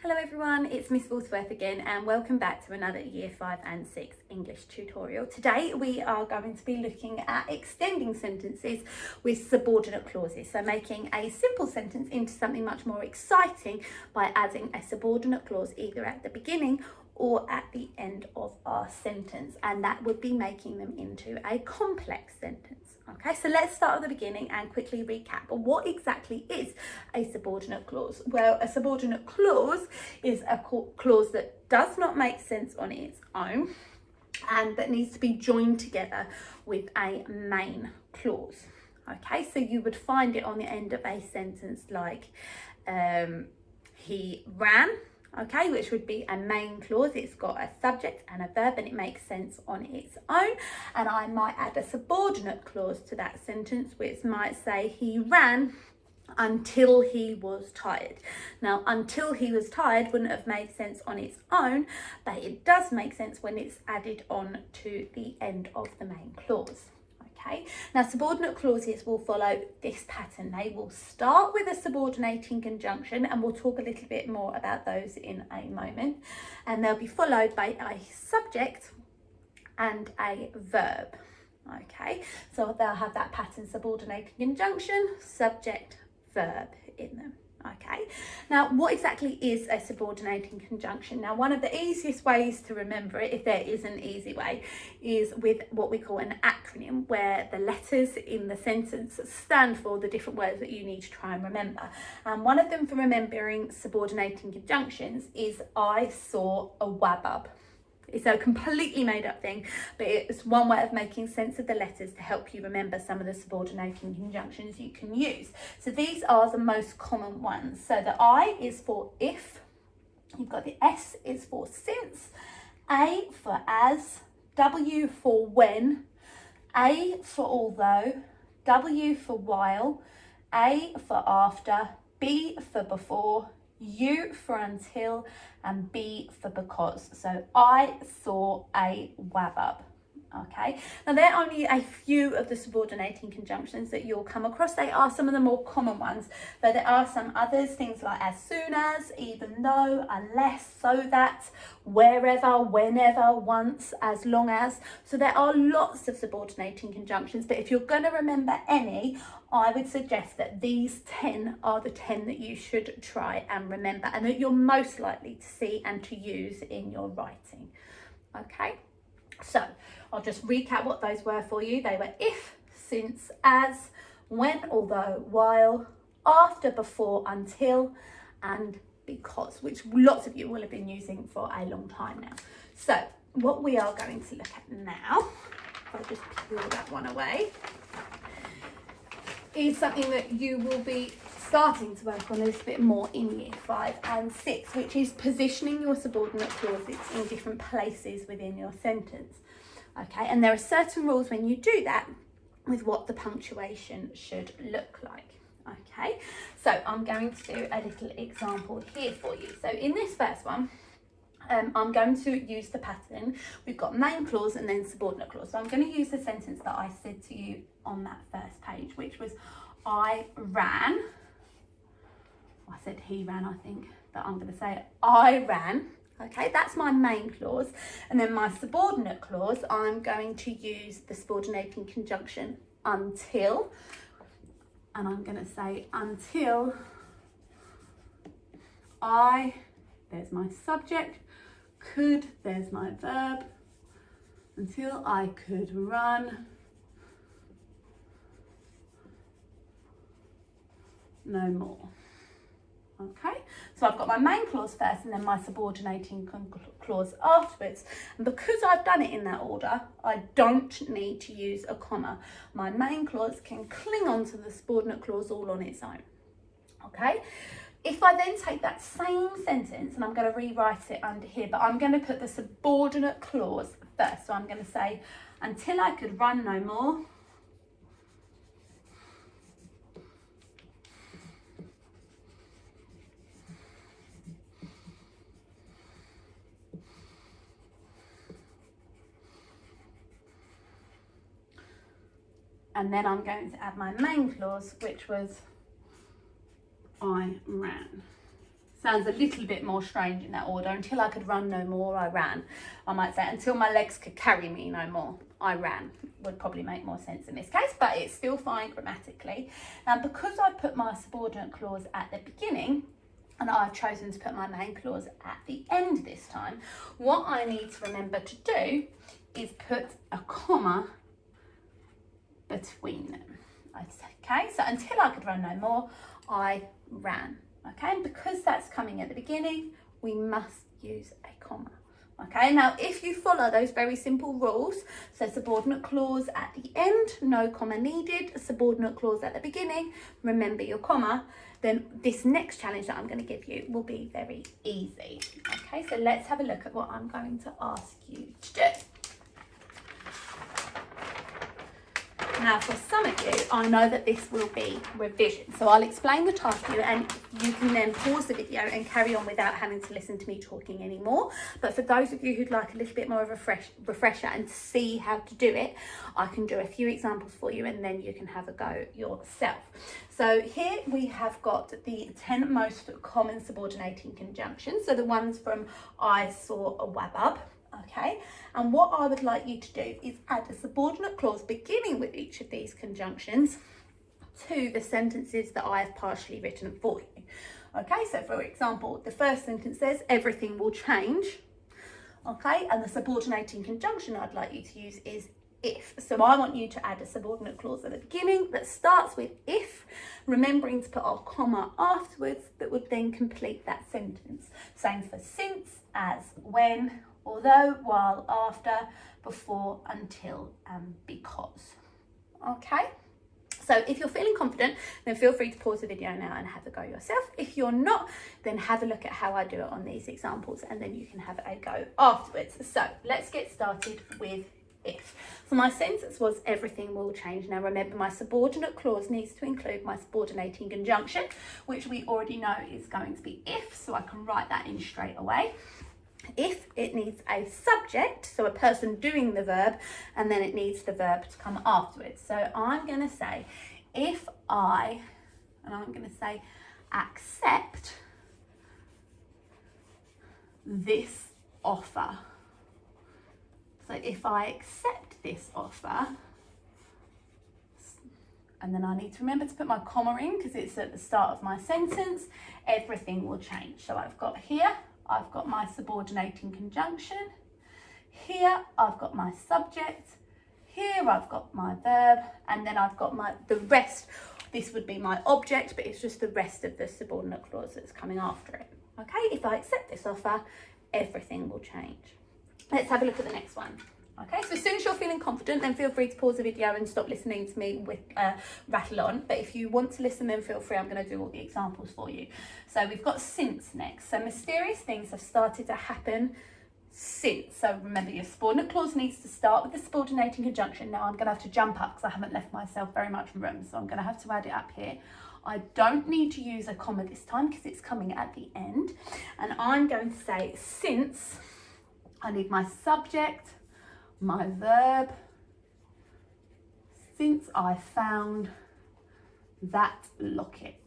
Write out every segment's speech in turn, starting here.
Hello everyone, it's Miss Forthworth again and welcome back to another Year 5 and 6 English tutorial. Today we are going to be looking at extending sentences with subordinate clauses. So making a simple sentence into something much more exciting by adding a subordinate clause either at the beginning or at the end of our sentence, and that would be making them into a complex sentence. Okay, so let's start at the beginning and quickly recap. What exactly is a subordinate clause? Well, a subordinate clause is a clause that does not make sense on its own and that needs to be joined together with a main clause. Okay, so you would find it on the end of a sentence like he ran. Okay, which would be a main clause. It's got a subject and a verb and it makes sense on its own. And I might add a subordinate clause to that sentence, which might say he ran until he was tired. Now, until he was tired wouldn't have made sense on its own, but it does make sense when it's added on to the end of the main clause. Okay, now subordinate clauses will follow this pattern. They will start with a subordinating conjunction, and we'll talk a little bit more about those in a moment, and they'll be followed by a subject and a verb. Okay, so they'll have that pattern: subordinating conjunction, subject, verb in them. Okay, now what exactly is a subordinating conjunction? Now, one of the easiest ways to remember it, if there is an easy way, is with what we call an acronym, where the letters in the sentence stand for the different words that you need to try and remember. And one of them for remembering subordinating conjunctions is I saw a wabub. It's a completely made up thing, but it's one way of making sense of the letters to help you remember some of the subordinating conjunctions you can use. So these are the most common ones. So the I is for if, you've got the S is for since, A for as, W for when, A for although, W for while, A for after, B for before, U for until, and B for because. So I saw a wabub. Okay, now there are only a few of the subordinating conjunctions that you'll come across. They are some of the more common ones, but there are some others, things like as soon as, even though, unless, so that, wherever, whenever, once, as long as. So there are lots of subordinating conjunctions, but if you're going to remember any, I would suggest that these 10 are the 10 that you should try and remember, and that you're most likely to see and to use in your writing. Okay, so I'll just recap what those were for you. They were if, since, as, when, although, while, after, before, until, and because, which lots of you will have been using for a long time now. So what we are going to look at now, if I just peel that one away, is something that you will be starting to work on a little bit more in Year 5 and 6, which is positioning your subordinate clauses in different places within your sentence. Okay, and there are certain rules when you do that with what the punctuation should look like. Okay, so I'm going to do a little example here for you. So in this first one, I'm going to use the pattern. We've got main clause and then subordinate clause. So I'm going to use the sentence that I said to you on that first page, which was I ran. I said he ran, I think, but I'm going to say I ran. Okay, that's my main clause. And then my subordinate clause, I'm going to use the subordinating conjunction until. And I'm going to say until there's my subject, could, there's my verb, until I could run no more. Okay, so I've got my main clause first and then my subordinating clause afterwards. And because I've done it in that order, I don't need to use a comma. My main clause can cling on to the subordinate clause all on its own. Okay, if I then take that same sentence, and I'm going to rewrite it under here, but I'm going to put the subordinate clause first. So I'm going to say, until I could run no more, and then I'm going to add my main clause, which was I ran. Sounds a little bit more strange in that order. Until I could run no more, I ran. I might say until my legs could carry me no more, I ran. Would probably make more sense in this case, but it's still fine grammatically. Now, because I put my subordinate clause at the beginning, and I've chosen to put my main clause at the end this time, what I need to remember to do is put a comma between them. Okay, so until I could run no more, I ran. Okay, and because that's coming at the beginning, we must use a comma. Okay, now if you follow those very simple rules, so subordinate clause at the end, no comma needed, subordinate clause at the beginning, remember your comma, then this next challenge that I'm going to give you will be very easy. Okay, so let's have a look at what I'm going to ask you to do. Now, for some of you, I know that this will be revision. So I'll explain the task to you and you can then pause the video and carry on without having to listen to me talking anymore. But for those of you who'd like a little bit more of a refresher and see how to do it, I can do a few examples for you and then you can have a go yourself. So here we have got the 10 most common subordinating conjunctions. So the ones from I saw a wabub. Okay, and what I would like you to do is add a subordinate clause beginning with each of these conjunctions to the sentences that I have partially written for you. Okay, so for example, the first sentence says everything will change. Okay, and the subordinating conjunction I'd like you to use is if. So I want you to add a subordinate clause at the beginning that starts with if, remembering to put a comma afterwards that would then complete that sentence. Same for since, as, when, although, while, after, before, until, and because. Okay, so if you're feeling confident, then feel free to pause the video now and have a go yourself. If you're not, then have a look at how I do it on these examples and then you can have a go afterwards. So let's get started with if. So my sentence was everything will change. Now remember, my subordinate clause needs to include my subordinating conjunction, which we already know is going to be if, so I can write that in straight away. If, it needs a subject, so a person doing the verb, and then it needs the verb to come afterwards. So I'm going to say, if I, and I'm going to say, accept this offer. So if I accept this offer, and then I need to remember to put my comma in because it's at the start of my sentence, everything will change. So I've got here, I've got my subordinating conjunction. Here, I've got my subject. Here, I've got my verb. And then I've got the rest. This would be my object, but it's just the rest of the subordinate clause that's coming after it. Okay, if I accept this offer, everything will change. Let's have a look at the next one. Okay, so as soon as you're feeling confident, then feel free to pause the video and stop listening to me with rattle on. But if you want to listen, then feel free. I'm going to do all the examples for you. So we've got since next. So mysterious things have started to happen since. So remember, your subordinate clause needs to start with the subordinating conjunction. Now I'm going to have to jump up because I haven't left myself very much room. So I'm going to have to add it up here. I don't need to use a comma this time because it's coming at the end. And I'm going to say since. I need my subject, my verb, since I found that locket.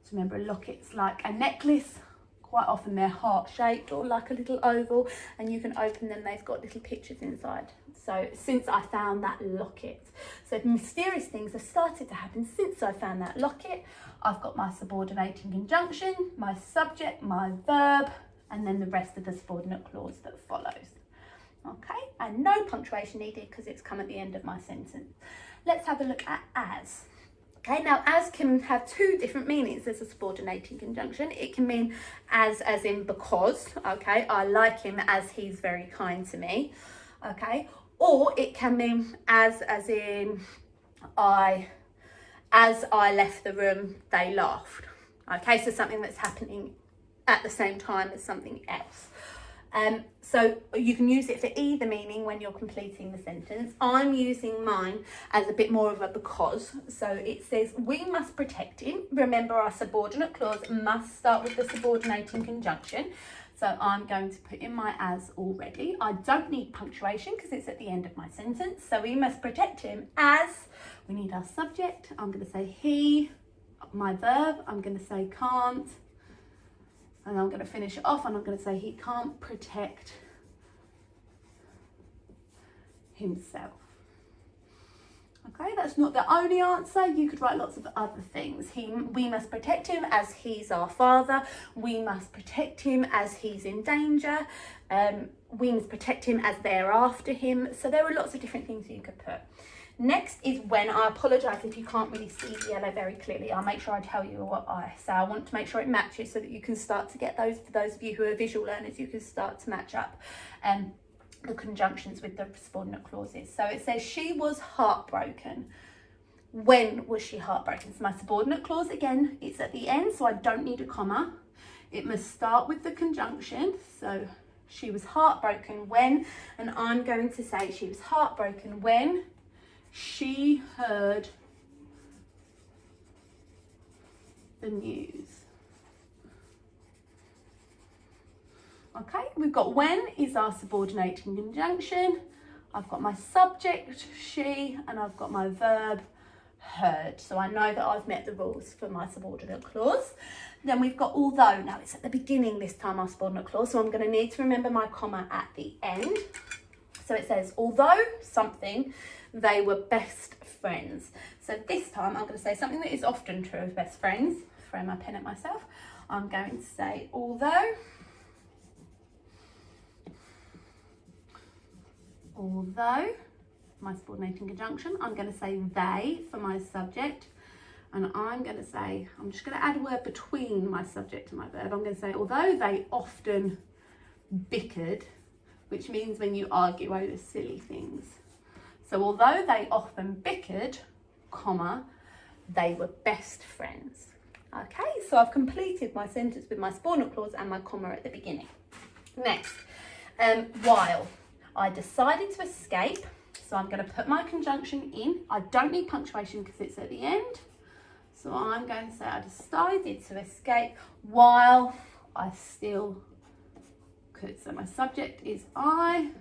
So remember, a locket's like a necklace. Quite often they're heart-shaped or like a little oval, and you can open them, they've got little pictures inside. So since I found that locket. So mysterious things have started to happen since I found that locket. I've got my subordinating conjunction, my subject, my verb, and then the rest of the subordinate clause that follows. Okay, and no punctuation needed because it's come at the end of my sentence. Let's have a look at as. Okay, now as can have two different meanings as a subordinating conjunction. It can mean as in because, okay, I like him as he's very kind to me, okay, or it can mean as in as I left the room, they laughed. Okay, so something that's happening at the same time as something else. So you can use it for either meaning when you're completing the sentence. I'm using mine as a bit more of a because. So it says, we must protect him. Remember, our subordinate clause must start with the subordinating conjunction. So I'm going to put in my as already. I don't need punctuation because it's at the end of my sentence. So we must protect him as, we need our subject. I'm going to say he, my verb, I'm going to say can't, And I'm going to finish it off and I'm going to say he can't protect himself. Okay, that's not the only answer. You could write lots of other things. We must protect him as he's our father. We must protect him as he's in danger. We must protect him as they're after him. So there are lots of different things you could put. Next is when. I apologise if you can't really see the yellow very clearly. I'll make sure I tell you what I say. I want to make sure it matches so that you can start to get those, for those of you who are visual learners, you can start to match up the conjunctions with the subordinate clauses. So it says she was heartbroken. When was she heartbroken? So my subordinate clause, again, it's at the end, so I don't need a comma. It must start with the conjunction. So she was heartbroken when, and I'm going to say she was heartbroken when she heard the news. Okay, we've got when is our subordinating conjunction. I've got my subject, she, and I've got my verb, heard. So I know that I've met the rules for my subordinate clause. Then we've got although. Now it's at the beginning this time, our subordinate clause, so I'm going to need to remember my comma at the end. So it says, although something, they were best friends. So this time I'm going to say something that is often true of best friends. Throw my pen at myself. I'm going to say, although my subordinating conjunction, I'm going to say they for my subject, and I'm going to say, I'm just going to add a word between my subject and my verb. I'm going to say, although they often bickered, which means when you argue over silly things. So although they often bickered, comma, they were best friends. Okay, so I've completed my sentence with my subordinate clause and my comma at the beginning. Next, while I decided to escape, so I'm going to put my conjunction in. I don't need punctuation because it's at the end. So I'm going to say I decided to escape while I still could. So my subject is I,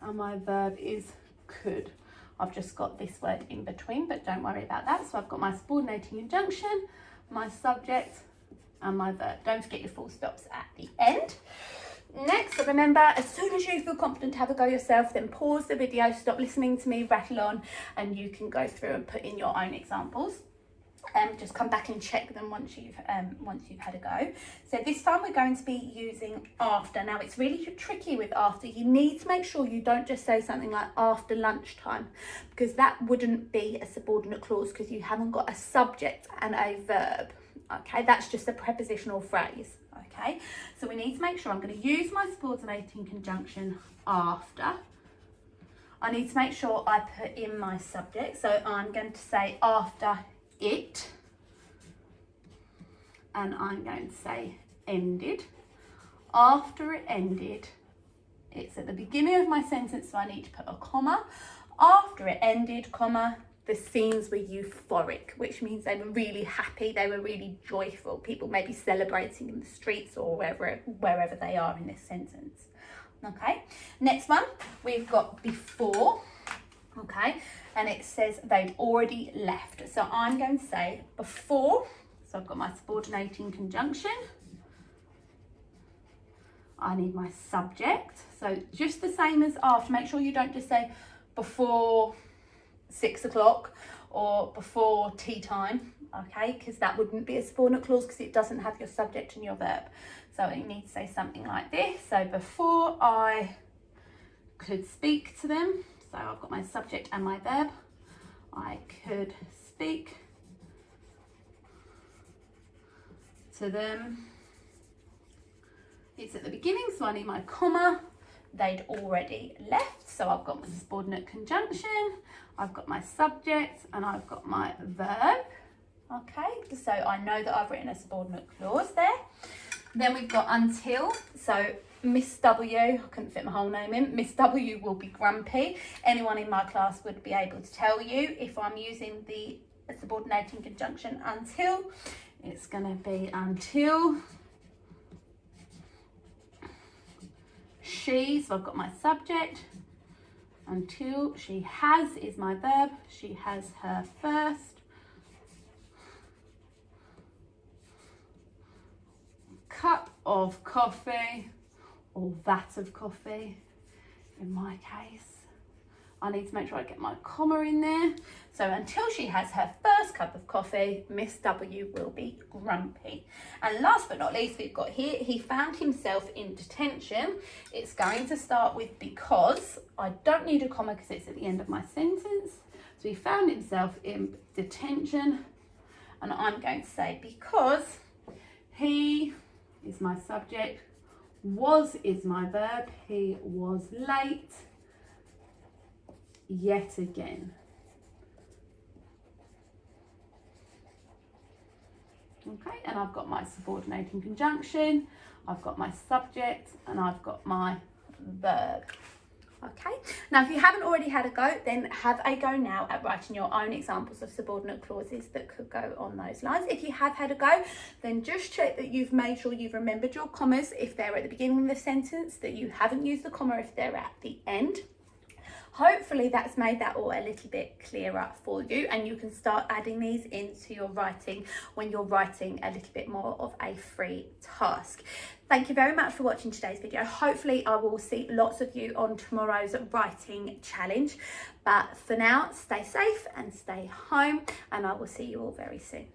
and my verb is could. I've just got this word in between, but don't worry about that. So I've got my subordinating conjunction, my subject, and my verb. Don't forget your full stops at the end. Next, remember, as soon as you feel confident to have a go yourself, then pause the video, stop listening to me rattle on, and you can go through and put in your own examples. Just come back and check them once you've had a go. So this time we're going to be using after. Now it's really tricky with after. You need to make sure you don't just say something like after lunchtime, because that wouldn't be a subordinate clause because you haven't got a subject and a verb. Okay, that's just a prepositional phrase. Okay, so we need to make sure I'm going to use my subordinating conjunction after. I need to make sure I put in my subject, so I'm going to say after it, and I'm going to say ended. After it ended, it's at the beginning of my sentence, so I need to put a comma. After it ended, comma, the scenes were euphoric, which means they were really happy, they were really joyful. People may be celebrating in the streets or wherever they are in this sentence. Okay, next one, we've got before, okay, and it says they'd already left. So I'm going to say before, so I've got my subordinating conjunction. I need my subject, so just the same as after. Make sure you don't just say before 6 o'clock or before tea time, okay, because that wouldn't be a subordinate clause because it doesn't have your subject and your verb. So you need to say something like this. So before I could speak to them, so I've got my subject and my verb, I could speak to them. It's at the beginning, so I need my comma. They'd already left, so I've got my subordinate conjunction, I've got my subject, and I've got my verb. Okay, so I know that I've written a subordinate clause there. Then we've got until, so Miss W, I couldn't fit my whole name in, Miss W will be grumpy. Anyone in my class would be able to tell you if I'm using the subordinating conjunction until. It's going to be until she, so I've got my subject, until she has is my verb, she has her first of coffee, or that of coffee in my case. I need to make sure I get my comma in there. So until she has her first cup of coffee, Miss W will be grumpy. And last but not least, we've got here, he found himself in detention. It's going to start with because. I don't need a comma because it's at the end of my sentence. So he found himself in detention, and I'm going to say because he is my subject, was is my verb, he was late yet again. Okay, and I've got my subordinating conjunction, I've got my subject, and I've got my verb. Okay, now if you haven't already had a go, then have a go now at writing your own examples of subordinate clauses that could go on those lines. If you have had a go, then just check that you've made sure you've remembered your commas if they're at the beginning of the sentence, that you haven't used the comma if they're at the end. Hopefully that's made that all a little bit clearer for you, and you can start adding these into your writing when you're writing a little bit more of a free task. Thank you very much for watching today's video. Hopefully I will see lots of you on tomorrow's writing challenge. But for now, stay safe and stay home, and I will see you all very soon.